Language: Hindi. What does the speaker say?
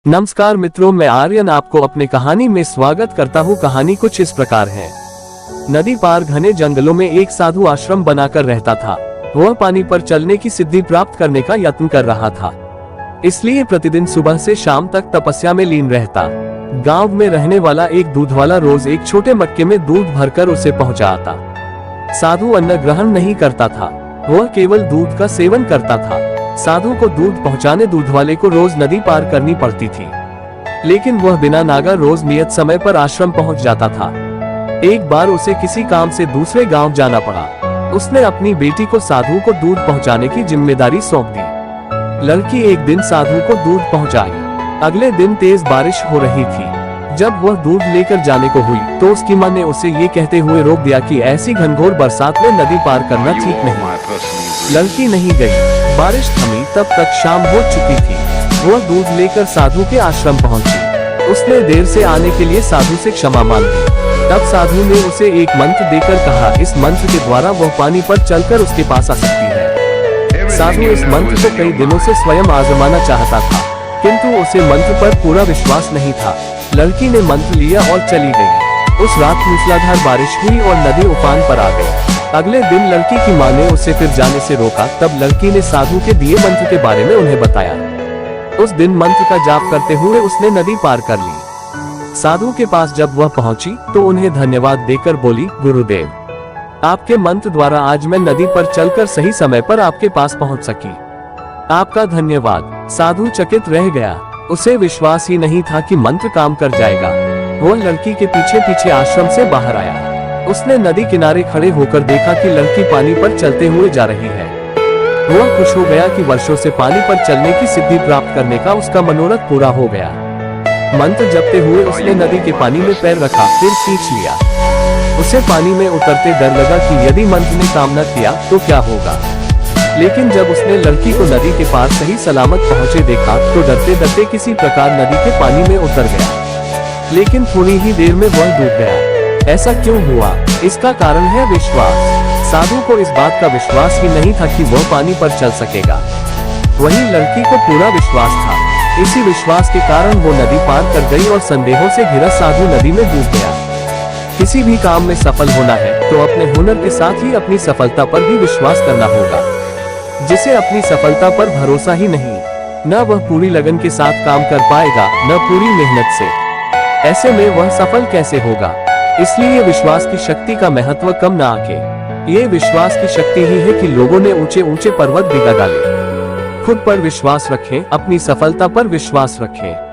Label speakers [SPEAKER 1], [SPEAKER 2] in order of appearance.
[SPEAKER 1] नमस्कार मित्रों, मैं आर्यन आपको अपने कहानी में स्वागत करता हूँ। कहानी कुछ इस प्रकार है। नदी पार घने जंगलों में एक साधु आश्रम बनाकर रहता था। वह पानी पर चलने की सिद्धि प्राप्त करने का यत्न कर रहा था, इसलिए प्रतिदिन सुबह से शाम तक तपस्या में लीन रहता। गांव में रहने वाला एक दूध वाला रोज एक छोटे मटके में दूध भरकर उसे पहुंचाता। साधु अन्न ग्रहण नहीं करता था, वह केवल दूध का सेवन करता था। साधु को दूध पहुंचाने दूध वाले को रोज नदी पार करनी पड़ती थी, लेकिन वह बिना नागा रोज नियत समय पर आश्रम पहुंच जाता था। एक बार उसे किसी काम से दूसरे गांव जाना पड़ा। उसने अपनी बेटी को साधु को दूध पहुंचाने की जिम्मेदारी सौंप दी। लड़की एक दिन साधु को दूध पहुंचाई। अगले दिन तेज बारिश हो रही थी। जब वह दूध लेकर जाने को हुई तो उसकी मां ने उसे ये कहते हुए रोक दिया कि ऐसी घनघोर बरसात में नदी पार करना ठीक नहीं। लड़की नहीं गई। बारिश थमी तब तक शाम हो चुकी थी। वह दूध लेकर साधु के आश्रम पहुंची। उसने देर से आने के लिए साधु से क्षमा मांगी। तब साधु ने उसे एक मंत्र देकर कहा, इस मंत्र के द्वारा वह पानी पर चलकर उसके पास आ सकती है। साधु इस मंत्र को कई दिनों से स्वयं आजमाना चाहता था, किंतु उसे मंत्र पर पूरा विश्वास नहीं था। लड़की ने मंत्र लिया और चली गई। उस रात मूसलाधार बारिश हुई और नदी उफान पर आ गई। अगले दिन लड़की की मां ने उसे फिर जाने से रोका। तब लड़की ने साधु के दिए मंत्र के बारे में उन्हें बताया। उस दिन मंत्र का जाप करते हुए उसने नदी पार कर ली। साधु के पास जब वह पहुंची तो उन्हें धन्यवाद देकर बोली, गुरुदेव, आपके मंत्र द्वारा आज मैं नदी पर चलकर सही समय पर आपके पास पहुंच सकी। आपका धन्यवाद। साधु चकित रह गया। उसे विश्वास ही नहीं था कि मंत्र काम कर जाएगा। वह लड़की के पीछे पीछे आश्रम से बाहर आया। उसने नदी किनारे खड़े होकर देखा कि लड़की पानी पर चलते हुए जा रही है। वह खुश हो गया कि वर्षों से पानी पर चलने की सिद्धि प्राप्त करने का उसका मनोरथ पूरा हो गया। मंत्र जपते हुए उसने नदी के पानी में पैर रखा, फिर खींच लिया। उसे पानी में उतरते डर लगा कि यदि मंत्र ने काम न किया तो क्या होगा। लेकिन जब उसने लड़की को नदी के पार सही सलामत पहुंचे देखा तो डरते डरते किसी प्रकार नदी के पानी में उतर गया। लेकिन थोड़ी ही देर में वह डूब गया। ऐसा क्यों हुआ? इसका कारण है विश्वास। साधु को इस बात का विश्वास ही नहीं था कि वह पानी पर चल सकेगा। वहीं लड़की को पूरा विश्वास था। इसी विश्वास के कारण वो नदी पार कर गई और संदेहों से घिरा साधु नदी में डूब गया। किसी भी काम में सफल होना है तो अपने हुनर के साथ ही अपनी सफलता पर भी विश्वास करना होगा। जिसे अपनी सफलता पर भरोसा ही नहीं, न वह पूरी लगन के साथ काम कर पाएगा, न पूरी मेहनत से। ऐसे में वह सफल कैसे होगा? इसलिए विश्वास की शक्ति का महत्व कम न आके। ये विश्वास की शक्ति ही है कि लोगों ने ऊंचे ऊंचे पर्वत भी लगा ले। खुद पर विश्वास रखें, अपनी सफलता पर विश्वास रखें।